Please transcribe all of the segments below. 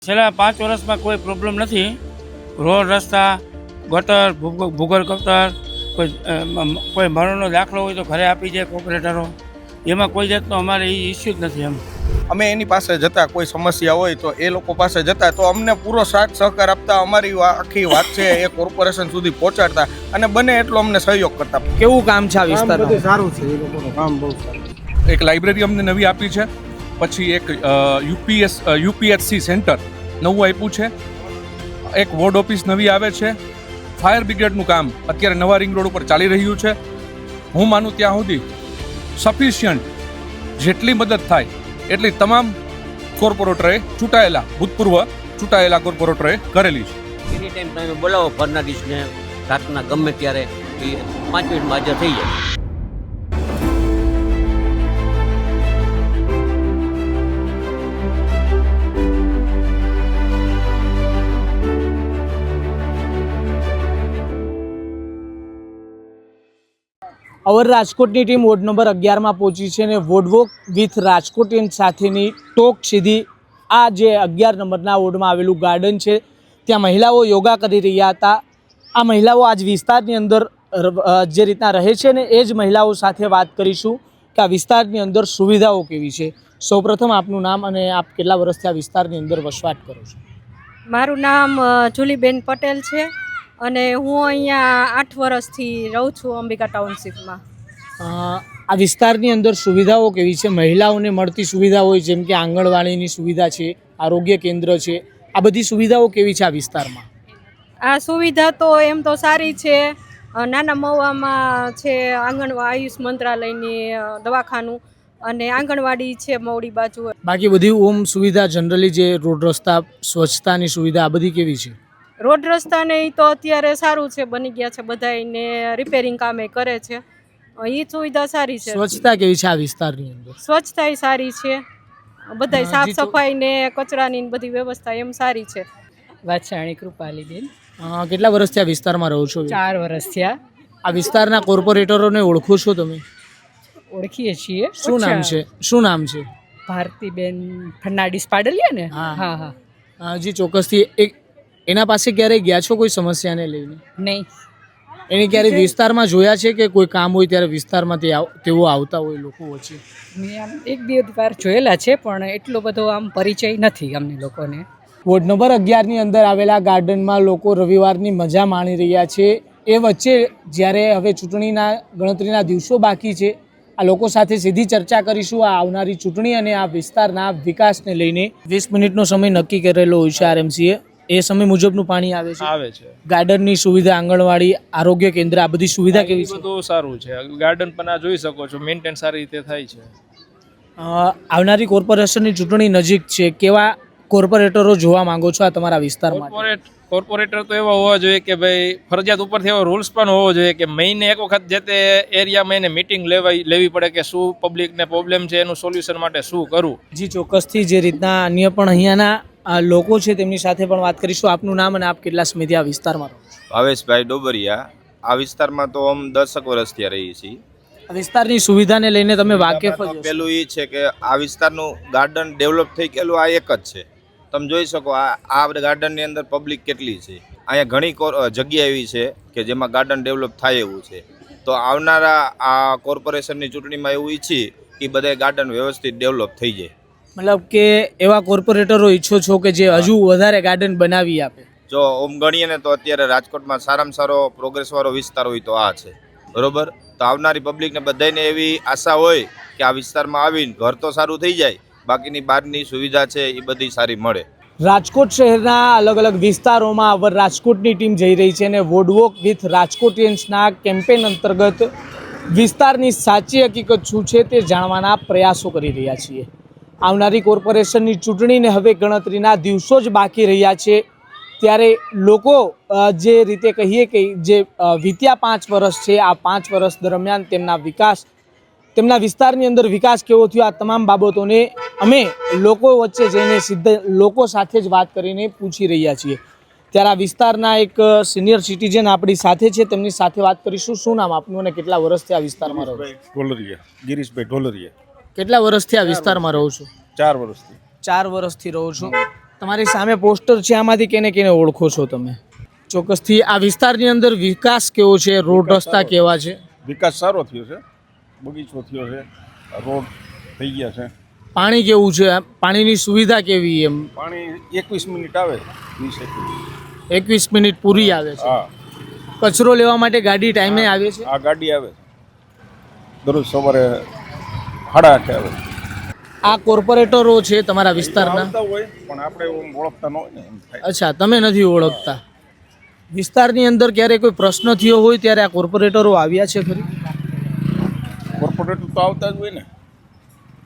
છેલ્લા 5 વર્ષમાં કોઈ પ્રોબ્લેમ નથી. રોડ રસ્તા ગટર ભૂગર્ભ ગટર કોઈ મરણનો દાખલો હોય તો ઘરે આપી જાય કોર્પોરેટરો. એમાં કોઈ જાતનો અમારે એ ઇસ્યુ જ નથી. અમે એની પાસે જતા કોઈ સમસ્યા હોય તો એ લોકો પાસે જતા તો અમને પૂરો સાથ સહકાર આપતા, અમારી આખી વાત છે એ કોર્પોરેશન સુધી પહોંચાડતા અને બને એટલો અમને સહયોગ કરતા. કેવું કામ છે આ વિસ્તારમાં? સારું છે, એ લોકોનું કામ બહુ સારું. એક લાઇબ્રેરી અમને નવી આપી છે, પછી એક યુપીએચસી સેન્ટર નવું આપ્યું છે, એક વોર્ડ ઓફિસ નવી આવે છે, ફાયર બ્રિગેડનું કામ અત્યારે નવા રિંગ રોડ ઉપર ચાલી રહ્યું છે. હું માનું ત્યાં સુધી સફિશિયન્ટ જેટલી મદદ થાય એટલી તમામ કોર્પોરેટરે ભૂતપૂર્વ ચૂંટાયેલા કોર્પોરેટરે કરેલી છે. એની ટાઈમ તમે બોલાવો ફર્નાડીસને રાતના ગમે ત્યારે એ 5 મિનિટમાં હાજર થઈ જાય. અવર રાજકોટની ટીમ વોર્ડ નંબર 11માં પહોંચી છે અને વોર્ડ વોક વિથ રાજકોટિયન સાથેની ટોક સીધી આ જે 11 નંબરના વોર્ડમાં આવેલું ગાર્ડન છે ત્યાં મહિલાઓ યોગા કરી રહ્યા હતા. આ મહિલાઓ આજ વિસ્તારની અંદર જે રીતના રહે છે ને એ જ મહિલાઓ સાથે વાત કરીશું કે આ વિસ્તારની અંદર સુવિધાઓ કેવી છે. સૌપ્રથમ આપનું નામ અને આપ કેટલા વર્ષથી આ વિસ્તારની અંદર વસવાટ કરો છો? મારું નામ જુલીબેન પટેલ છે અને હું અહીંયા 8 વર્ષથી રહું છું અંબિકા ટાઉનશીપમાં. આ વિસ્તારની અંદર સુવિધાઓ કેવી છે? મહિલાઓને મળતી સુવિધા હોય જેમ કે આંગણવાડીની સુવિધા છે, આરોગ્ય કેન્દ્ર છે, આ બધી સુવિધાઓ કેવી છે આ વિસ્તારમાં? આ સુવિધા તો એમ તો સારી છે. નાના મવામાં છે આયુષ મંત્રાલયની દવાખાનું અને આંગણવાડી છે મવડી બાજુ. બાકી બધી ઓમ સુવિધા જનરલી જે રોડ રસ્તા સ્વચ્છતાની સુવિધા આ બધી કેવી છે? રોડ રસ્તાને એ તો અત્યારે સારું છે, બની ગયા છે, બધાને રિપેરિંગ કામે કરે છે, એ સુવિધા સારી છે. સ્વચ્છતા કેવી છે આ વિસ્તારની અંદર? સ્વચ્છતા સારી છે, બધાય સાફ સફાઈ ને કચરાની બધી વ્યવસ્થા એમ સારી છે. વાછાણી કૃપાલીબેન. કેટલા વર્ષથી આ વિસ્તારમાં રહો છો? 4 વર્ષ થયા. આ વિસ્તારના કોર્પોરેટરોને ઓળખો છો તમે? ઓળખીએ છીએ. શું નામ છે? ભારતીબેન ફર્નાડીસ પાડલિયા ને? હા હા જી ચોક્કસથી. એના પાસે ક્યારેય ગયા છો કોઈ સમસ્યાને લઈને? નહીં. એને ક્યારેય વિસ્તારમાં જોયા છે કે કોઈ કામ હોય ત્યારે વિસ્તારમાં તેઓ આવતા હોય લોકો વચ્ચે? મેં આમ 1-2 વાર જોયેલા છે પણ એટલો બધો આમ પરિચય નથી અમને લોકોને. વોર્ડ નંબર 11ની અંદર આવેલા ગાર્ડનમાં લોકો રવિવારની મજા માણી રહ્યા છે. એ વચ્ચે જ્યારે હવે ચૂંટણીના ગણતરીના દિવસો બાકી છે, આ લોકો સાથે સીધી ચર્ચા કરીશું આ આવનારી ચૂંટણી અને આ વિસ્તારના વિકાસને લઈને. 20 મિનિટનો સમય નક્કી કરેલો હોય છે આરએમસીએ. એ સમય મુજબનું પાણી આવે છે. ગાર્ડનની સુવિધા, આંગણવાડી, આરોગ્ય કેન્દ્ર, આ બધી સુવિધા કેવી છે? બધું સારું છે. ગાર્ડન પણ આ જોઈ શકો છો, મેન્ટેન સારી રીતે થાય છે. આવનારી કોર્પોરેશનની ચૂંટણી નજીક છે, કેવા કોર્પોરેટરો જોવા માંગો છો આ તમારા વિસ્તારમાં? કોર્પોરેટર તો એવા હોવા જોઈએ કે ભાઈ ફરજિયાત ઉપરથી એવો રૂલ્સ પણ હોવો જોઈએ કે મહિને એક વખત જે તે એરિયામાં એને મિટિંગ લેવી પડે કે શું પબ્લિકને પ્રોબ્લેમ છે, એનું સોલ્યુશન માટે શું કરવું. જી ચોક્કસથી. જે રીતના અન્ય પણ અહીંયાના લોકો છે તેમની સાથે પણ વાત કરીશું. આપનું નામ અને આપ કેટલા સમયથી આ વિસ્તારમાં રહો છો? ભાવેશભાઈ ડોબરિયા. આ વિસ્તારમાં તો આમ 10 વર્ષથી રહીએ છીએ. આ વિસ્તારની સુવિધાને લઈને તમે વાકેફ છો? પેલું એ છે કે આ વિસ્તારનું ગાર્ડન ડેવલપ થઈ ગયેલું આ એક જ છે. તમે જોઈ શકો આ ગાર્ડનની અંદર પબ્લિક કેટલી છે. અહીંયા ઘણી જગ્યા એવી છે કે જેમાં ગાર્ડન ડેવલપ થાય એવું છે. તો આવનારા આ કોર્પોરેશનની ચૂંટણીમાં એવું ઈચ્છી કે બધા ગાર્ડન વ્યવસ્થિત ડેવલપ થઈ જાય. મતલબ કે એવા કોર્પોરેટરો ઈચ્છો છો કે જે હજુ વધારે ગાર્ડન બનાવી આપે? જો ઓમ ગણીએ ને તો અત્યારે રાજકોટમાં સારામાં સારો પ્રોગ્રેસવાળો વિસ્તાર હોય તો આ છે, બરોબર. તો આવનારી પબ્લિકને બધાને એવી આશા હોય કે આ વિસ્તારમાં આવીને ઘર તો સારું થઈ જાય, બાકીની બહારની સુવિધા છે એ બધી સારી મળે. રાજકોટ શહેરના અલગ અલગ વિસ્તારોમાં અવર રાજકોટની ટીમ જઈ રહી છે અને વોર્ડ વોક વિથ રાજકોટિયન્સના કેમ્પેન અંતર્ગત વિસ્તારની સાચી હકીકત શું છે તે જાણવાના પ્રયાસો કરી રહ્યા છીએ. આવનારી કોર્પોરેશનની ચૂંટણીને હવે ગણતરીના દિવસો જ બાકી રહ્યા છે ત્યારે લોકો જે રીતે કહીએ કે જે વીત્યા 5 વર્ષ છે, આ 5 વર્ષ દરમિયાન તેમના વિસ્તારની અંદર વિકાસ કેવો થયો, આ તમામ બાબતોને અમે લોકો વચ્ચે જઈને સીધા લોકો સાથે જ વાત કરીને પૂછી રહ્યા છીએ. ત્યારે આ વિસ્તારના એક સિનિયર સિટીઝન આપણી સાથે છે, તેમની સાથે વાત કરીશું. શું નામ આપનું અને કેટલા વર્ષથી આ વિસ્તારમાં રહો છો? ઢોલરિયા. ગિરીશભાઈ ઢોલરિયા. કેટલા વર્ષથી આ વિસ્તારમાં રહો છો? 4 વર્ષથી. 4 વર્ષથી રહો છો. તમારી સામે પોસ્ટર છે, આમાંથી કેને ઓળખો છો તમે? ચોક્કસથી આ વિસ્તારની અંદર વિકાસ કેવો છે, રોડ રસ્તા કેવા છે? વિકાસ સારો થયો છે, બગીચો થયો છે, રોડ થઈ ગયા છે. પાણી કેવું છે? પાણીની સુવિધા કેવી? એમ પાણી 21 મિનિટ આવે, 21 મિનિટ પૂરી આવે છે. હા, કચરો લેવા માટે ગાડી ટાઈમે આવે છે? આ ગાડી આવે દરરોજ સવારે 8:30 આવે. આ કોર્પોરેટરો છે તમારા વિસ્તારના? આવતા હોય પણ આપણે ઓળખતા ન હોય ને, એમ થાય. અચ્છા, તમે નથી ઓળખતા. વિસ્તારની અંદર ક્યારે કોઈ પ્રશ્ન થયો હોય ત્યારે આ કોર્પોરેટરો આવ્યા છે ખરી? કોર્પોરેટર તો આવતા જ હોય ને.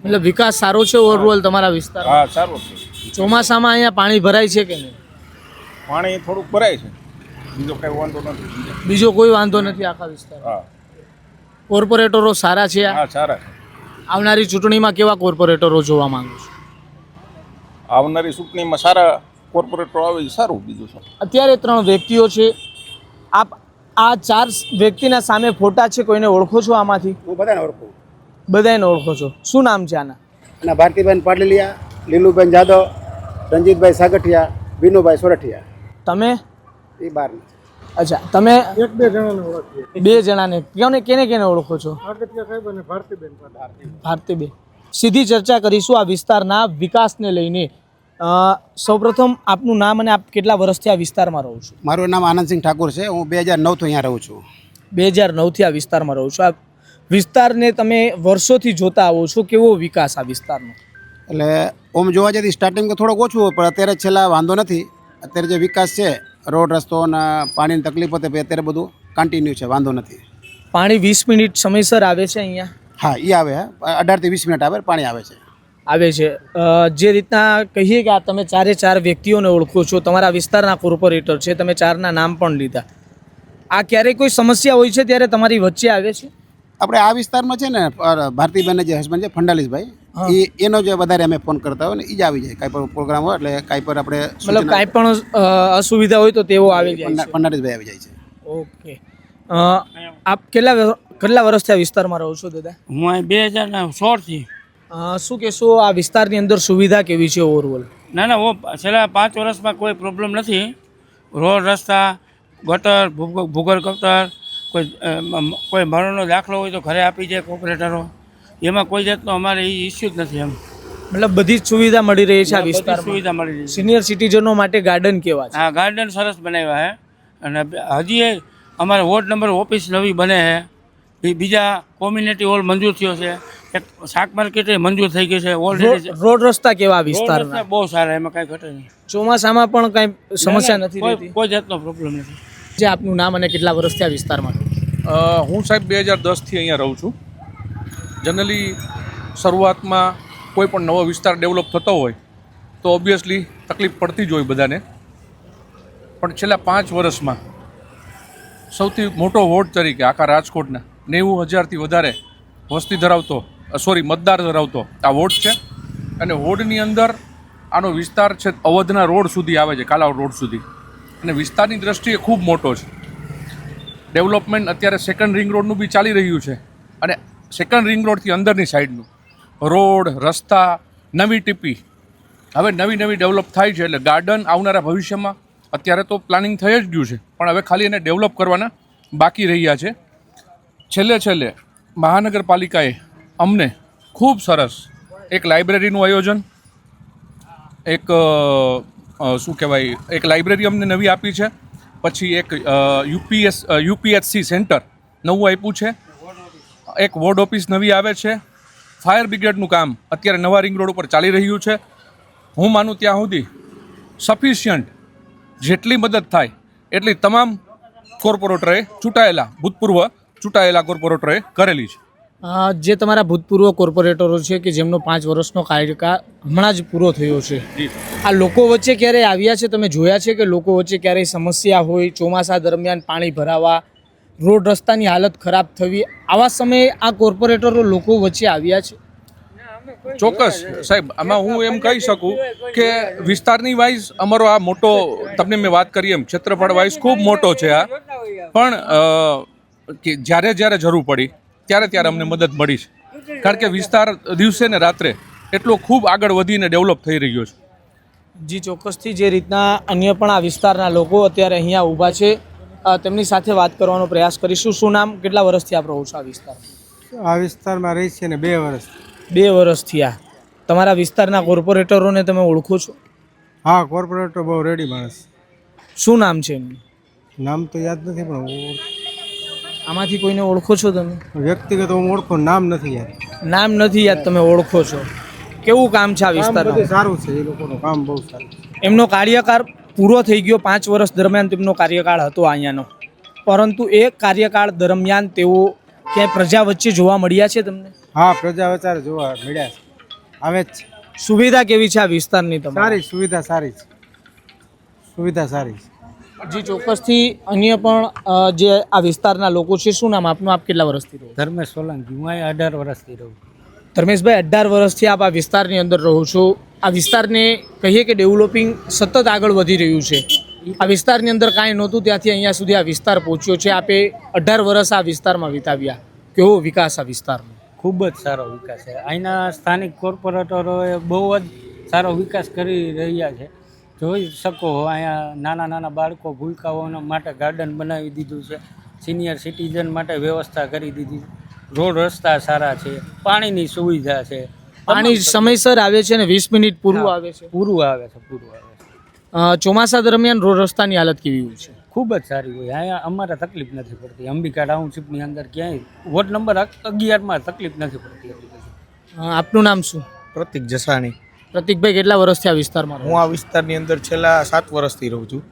એટલે વિકાસ સારો છે ઓવરઓલ તમારા વિસ્તાર? હા, સારો છે. ચોમાસામાં અહીંયા પાણી ભરાય છે કે નહીં? પાણી થોડુંક ભરાય છે, બીજો કઈ વાંધો નથી. બીજો કોઈ વાંધો નથી આખા વિસ્તારમાં? હા, કોર્પોરેટરો સારા છે? હા, સારા છે. આવનારી ચૂંટણીમાં કેવા કોર્પોરેટરો જોવા માંગો છો? આવનારી ચૂંટણીમાં સારા કોર્પોરેટર આવે છે, સારું. બીજું શું? અત્યારે 3 વ્યક્તિઓ છે. આપ આ 4 વ્યક્તિના સામે ફોટા છે, કોઈને ઓળખો છો આમાંથી? હું બધાને ઓળખું. બધાને ઓળખો છો. શું નામ છે આના? અને ભારતીબેન પાટલીયા, લીલુબેન જાદવ, રંજીતભાઈ સાગઠિયા, વિનુભાઈ સોરઠિયા. તમે? એ 12. અચ્છા, તમે 1-2 જણાને ઓળખીએ. 2 જણાને કેને ઓળખો છો? સાગઠિયા સાહેબ અને ભારતીબેન. ભારતીબેન. સીધી ચર્ચા કરીશું આ વિસ્તારના વિકાસને લઈને. સૌપ્રથમ આપનું નામ અને આપ કેટલા વર્ષથી આ વિસ્તારમાં રહો છો? મારું નામ આનંદસિંહ ઠાકોર છે. હું 2009 થી અહીંયા રહું છું. 2009થી આ વિસ્તારમાં રહો છો. આ વિસ્તારને તમે વર્ષોથી જોતા આવો છો, કેવો વિકાસ આ વિસ્તારનો? એટલે ઓમ જોવા જતી સ્ટાર્ટિંગ તો થોડોક ઓછું હોય, પણ અત્યારે છેલ્લા વાંધો નથી. અત્યારે જે વિકાસ છે, રોડ રસ્તો અને પાણીની તકલીફ હતી, અત્યારે બધું કન્ટિન્યુ છે, વાંધો નથી. પાણી 20 મિનિટ સમયસર આવે છે અહીંયા? હા, એ આવે. 18 થી 20 મિનિટ આવે પાણી આવે છે. આવે છે. જે રીતના કહીએ કે આ તમે 4 વ્યક્તિઓને ઓળખો છો, તમારા વિસ્તારના કોર્પોરેટર છે, તમે 4ના નામ પણ લીધા. આ ક્યારેય કોઈ સમસ્યા હોય છે ત્યારે તમારી વચ્ચે આવે છે? આપણે આ વિસ્તારમાં છે ને, ભારતીબેન જે હસબન્ડ છે ફંડાલીસભાઈ, એનો જે વધારે અમે ફોન કરતા હોય ને, એ જ આવી જાય. કાંઈ પણ પ્રોગ્રામ હોય એટલે કાંઈ પણ આપણે મતલબ કાંઈ પણ અસુવિધા હોય તો તેઓ આવી જાય છે? ફંડાલીસભાઈ આવી જાય છે. ઓકે. આપ કેટલા વર્ષથી આ વિસ્તારમાં રહો છો દાદા? હું અહીં 2016થી. શું કહેશો, આ વિસ્તારની અંદર સુવિધા કેવી છે ઓવરઓલ? ના, છેલ્લા 5 વર્ષમાં કોઈ પ્રોબ્લેમ નથી. રોડ રસ્તા, ગટર, ભૂગર્ભ ગટર, કોઈ મરણનો દાખલો હોય તો ઘરે આપી જાય કોર્પોરેટરો. એમાં કોઈ જાતનો અમારે એ ઇસ્યુ જ નથી. એમ મતલબ બધી જ સુવિધા મળી રહી છે આ બધી વિસ્તારમાં? સુવિધા મળી રહી છે. સિનિયર સિટીઝનો માટે ગાર્ડન કેવા છે? હા, ગાર્ડન સરસ બનાવ્યા છે. અને હજી અમારે વોર્ડ નંબર ઓફિસ નવી બને છે. બીજા કોમ્યુનિટી હોલ મંજૂર થયો છે. એક શાક માર્કેટ મંજૂર થઈ ગઈ છે ઓલરેડી. રોડ રસ્તા કેવા વિસ્તારના? બહુ સારા, એમાં કાંઈ ઘટે નહીં. ચોમાસામાં પણ કાંઈ સમસ્યા નથી રહેતી? કોઈ જાતનો પ્રોબ્લેમ નથી. જે આપનું નામ અને કેટલા વર્ષથી આ વિસ્તારમાં? હું સાહેબ 2010થી અહીંયા રહું છું. જનરલી શરૂઆતમાં કોઈ પણ નવો વિસ્તાર ડેવલપ થતો હોય તો ઓબ્વિયસલી તકલીફ પડતી જ હોય બધાને. પણ છેલ્લા 5 વર્ષમાં સૌથી મોટો વોર્ડ તરીકે આખા રાજકોટના 90,000થી વધારે વસ્તી ધરાવતો મતદાર ધરાવતો આ વોર્ડ છે. અને વોર્ડની અંદર આનો વિસ્તાર છે અવધના રોડ સુધી આવે છે, કાલાવડ રોડ સુધી. અને વિસ્તારની દ્રષ્ટિએ ખૂબ મોટો છે. ડેવલપમેન્ટ અત્યારે 2nd રિંગ રોડનું બી ચાલી રહ્યું છે. અને 2nd રિંગ રોડથી અંદરની સાઈડનું રોડ, રસ્તા, નવી ટીપી, હવે નવી ડેવલપ થાય છે. એટલે ગાર્ડન આવનારા ભવિષ્યમાં, અત્યારે તો પ્લાનિંગ થઈ જ ગયું છે, પણ હવે ખાલી એને ડેવલપ કરવાના બાકી રહ્યા છે. છેલ્લે મહાનગરપાલિકાએ અમને ખૂબ સરસ એક લાઇબ્રેરીનું આયોજન, એક લાઇબ્રેરી અમને નવી આપી છે. પછી એક UPSC સેન્ટર નવું આપ્યું છે. એક વોર્ડ ઓફિસ નવી આવે છે. ફાયર બ્રિગેડનું કામ અત્યારે નવા રિંગ રોડ ઉપર ચાલી રહ્યું છે. હું માનું ત્યાં સુધી સફિશિયન્ટ જેટલી મદદ થાય એટલી તમામ કોર્પોરેટરે ભૂતપૂર્વ ચૂંટાયેલા કોર્પોરેટરે કરેલી છે. જે તમારા ભૂતપૂર્વ કોર્પોરેટરો છે કે જેમનો 5 વર્ષનો કાર્યકાળ હમણાં જ પૂરો થયો છે, આ લોકો વચ્ચે ક્યારેય આવ્યા છે? તમે જોયા છે કે લોકો વચ્ચે ક્યારેય સમસ્યા હોય, ચોમાસા દરમિયાન પાણી ભરાવા, રોડ રસ્તાની હાલત ખરાબ થવી, આવા સમયે આ કોર્પોરેટરો લોકો વચ્ચે આવ્યા છે? ચોક્કસ સાહેબ, આમાં હું એમ કહી શકું કે વિસ્તારની વાઇઝ અમારો આ મોટો, તમને મેં વાત કરી એમ ક્ષેત્રફળ વાઇઝ ખૂબ મોટો છે આ. પણ જ્યારે જરૂર પડી ત્યારે અમને મદદ મળી છે. કારણ કે વિસ્તાર દિવસે ને રાત્રે એટલો ખૂબ આગળ વધીને ડેવલપ થઈ રહ્યો છે. જી ચોક્કસથી જે રીતના અન્ય પણ આ વિસ્તારના લોકો અત્યારે અહીંયા ઊભા છે તેમની સાથે વાત કરવાનો પ્રયાસ કરીશું. શું નામ, કેટલા વર્ષથી આપ રહો છો આ વિસ્તારમાં? આ વિસ્તારમાં રહી છે ને 2 વર્ષ. 2 વર્ષથી આ તમારા વિસ્તારના કોર્પોરેટરોને તમે ઓળખો છો? હા, કોર્પોરેટર બહુ રેડી માણસ. શું નામ છે એમનું? નામ તો યાદ નથી પણ આમાંથી કોઈને ઓળખો છો તમે? વ્યક્તિગત હું ઓળખું, નામ નથી યાદ. નામ નથી યાદ, તમે ઓળખો છો. કેવું કામ છે આ કામ વિસ્તારમાં? બધું સારું છે, એ લોકોનું કામ બહુ સારું છે. એમનો કાર્યકાળ પૂરો થઈ ગયો. 5 વર્ષ દરમિયાન તેમનો કાર્યકાળ હતો અહીંયાનો, પરંતુ એ કાર્યકાળ દરમિયાન તેઓ ક્યાંય પ્રજા વચ્ચે જોવા મળ્યા છે તમને? હા, પ્રજા વચારે જોવા મળ્યા છે, આવે જ છે. સુવિધા કેવી છે આ વિસ્તારની તમારી? સારી સુવિધા, સારી છે, સુવિધા સારી છે. જી ચોક્કસથી અન્ય પણ જે આ વિસ્તારના લોકો છે. શું નામ આપનું? આપ કેટલા વર્ષથી રહો? ધર્મેશ સોલંકી, હું અહીં 18 વર્ષથી રહું. ધર્મેશભાઈ, 18 વર્ષથી આપ આ વિસ્તારની અંદર રહો છો. આ વિસ્તારને કહીએ કે ડેવલપિંગ સતત આગળ વધી રહ્યું છે. આ વિસ્તારની અંદર કાંઈ નહોતું, ત્યાંથી અહીંયા સુધી આ વિસ્તાર પહોંચ્યો છે. આપે 18 વર્ષ આ વિસ્તારમાં વિતાવ્યા. કેવો વિકાસ આ વિસ્તારનો? ખૂબ જ સારો વિકાસ છે. અહીંના સ્થાનિક કોર્પોરેટરોએ બહુ જ સારો વિકાસ કરી રહ્યા છે. જોઈ શકો અહીંયા નાના નાના બાળકો ભૂલકાઓના માટે ગાર્ડન બનાવી દીધું છે. સિનિયર સિટીઝન માટે વ્યવસ્થા કરી દીધી. રોડ રસ્તા સારા છે, પાણીની સુવિધા છે. પાણી સમયસર આવે છે ને 20 મિનિટ પૂરું આવે છે. પૂરું આવે છે. ચોમાસા દરમિયાન રોડ રસ્તાની હાલત કેવી હોય છે? ખૂબ જ સારી હોય. અહીંયા અમારે તકલીફ નથી પડતી. અંબિકા ટાઉનશીપની અંદર ક્યાંય વોર્ડ નંબર 11માં તકલીફ નથી પડતી. આપનું નામ શું? પ્રતિક જસાણી. પ્રતિકભાઈ, કેટલા વર્ષથી આ વિસ્તારમાં રહો? હું આ વિસ્તારની અંદર છેલ્લા 7 વર્ષથી રહું છું.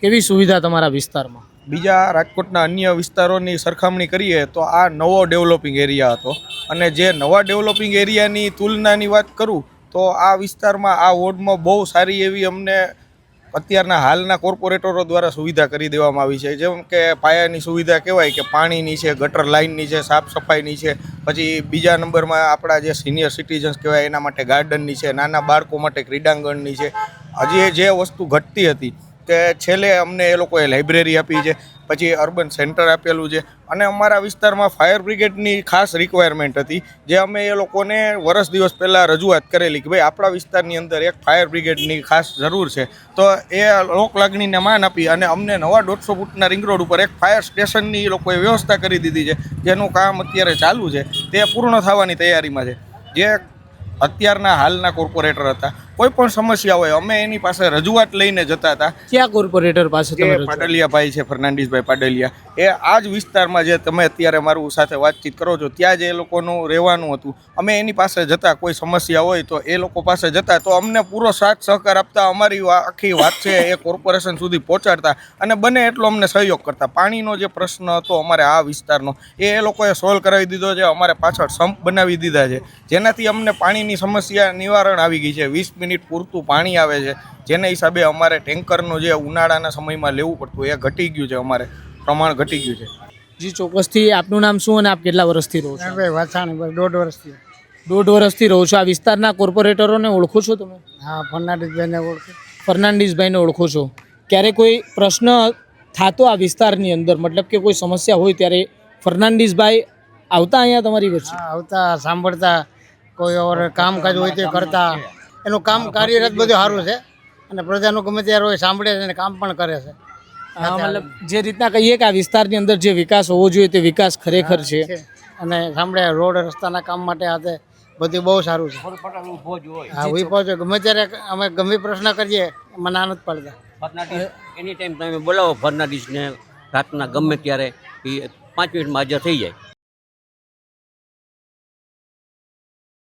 કેવી સુવિધા તમારા વિસ્તારમાં? બીજા રાજકોટના અન્ય વિસ્તારોની સરખામણી કરીએ તો આ નવો ડેવલપિંગ એરિયા હતો, અને જે નવા ડેવલપિંગ એરિયાની તુલનાની વાત કરું તો આ વિસ્તારમાં આ વોર્ડમાં બહુ સારી એવી અમને અત્યારના હાલના કોર્પોરેટરો દ્વારા સુવિધા કરી દેવામાં આવી છે. જેમ કે પાયાની સુવિધા કહેવાય કે પાણીની છે, ગટર લાઇનની છે, સાફ સફાઈની છે. પછી બીજા નંબરમાં આપણા જે સિનિયર સિટીઝન્સ કહેવાય એના માટે ગાર્ડનની છે, નાના બાળકો માટે ક્રીડાંગણની છે. હજી જે વસ્તુ ઘટતી હતી કે છેલ્લે અમને એ લોકોએ લાઇબ્રેરી આપી છે, પછી અર્બન સેન્ટર આપેલું છે. અને અમારા વિસ્તારમાં ફાયર બ્રિગેડની ખાસ રિક્વાયરમેન્ટ હતી, જે અમે એ લોકોને વર્ષ દિવસ પહેલાં રજૂઆત કરેલી કે ભાઈ આપણા વિસ્તારની અંદર એક ફાયર બ્રિગેડની ખાસ જરૂર છે. તો એ લોકલાગણીને માન આપી અને અમને નવા 150 ફૂટના રિંગ રોડ ઉપર એક ફાયર સ્ટેશનની એ લોકોએ વ્યવસ્થા કરી દીધી છે, જેનું કામ અત્યારે ચાલુ છે. તે પૂર્ણ થવાની તૈયારીમાં છે. જે અત્યારના હાલના કોર્પોરેટર હતા, કોઈ પણ સમસ્યા હોય અમે એની પાસે રજૂઆત લઈને જતા હતા. ક્યાં કોર્પોરેટર પાસે? પાડલિયાભાઈ છે, ફર્નાન્ડીસભાઈ પાડલિયા. એ આ જ વિસ્તારમાં જે તમે અત્યારે મારું સાથે વાતચીત કરો છો ત્યાં જ એ લોકોનું રહેવાનું હતું. અમે એની પાસે જતા, કોઈ સમસ્યા હોય તો એ લોકો પાસે જતા, તો અમને પૂરો સાથ સહકાર આપતા, અમારી આખી વાત છે એ કોર્પોરેશન સુધી પહોંચાડતા અને બને એટલો અમને સહયોગ કરતા. પાણીનો જે પ્રશ્ન હતો અમારે આ વિસ્તારનો એ લોકોએ સોલ્વ કરાવી દીધો છે. અમારે પાછળ સંપ બનાવી દીધા છે, જેનાથી અમને પાણીની સમસ્યા નિવારણ આવી ગઈ છે. 20 મિનિટ પૂરતું પાણી આવે છે, જેના હિસાબે અમારે ટેન્કરનું જે ઉનાળાના સમયમાં લેવું પડતું એ ઘટી ગયું છે. અમારે પ્રમાણ ઘટી ગયું છે. જી ચોક્કસથી. આપનું નામ શું અને આપ કેટલા વર્ષથી રહો છો? વાછાણી, બસ 1.5 વર્ષથી. 1.5 વર્ષથી રહો છો. આ વિસ્તારના કોર્પોરેટરોને ઓળખો છો તમે? હા, ફર્નાન્ડીસભાઈને ઓળખું. ફર્નાન્ડીસભાઈને ઓળખો છો. ક્યારે કોઈ પ્રશ્ન થતો આ વિસ્તારની અંદર, મતલબ કે કોઈ સમસ્યા હોય ત્યારે ફર્નાન્ડીસભાઈ આવતા અહીંયા તમારી વચ્ચે? આવતા, સાંભળતા, કોઈ ઓર કામકાજ હોય તે કરતા. એનું કામ કાર્યરત બધું સારું છે અને પ્રજાનું ગમે ત્યારે હોય સાંભળે છે અને કામ પણ કરે છે. મતલબ જે રીતના કહીએ કે આ વિસ્તારની અંદર જે વિકાસ હોવો જોઈએ તે વિકાસ ખરેખર છે. અને સાંભળે રોડ રસ્તાના કામ માટે હાથે બધું બહુ સારું છે. હા, ઉભો છે. ગમે ત્યારે અમે ગંભીર પ્રશ્ન કરીએ મને આનંદ પડતા. ફર્નાન્ડીસ એની ટાઈમ તમે બોલાવો ફર્નાન્ડીસને રાતના ગમે ત્યારે એ 5 મિનિટમાં હાજર થઈ જાય.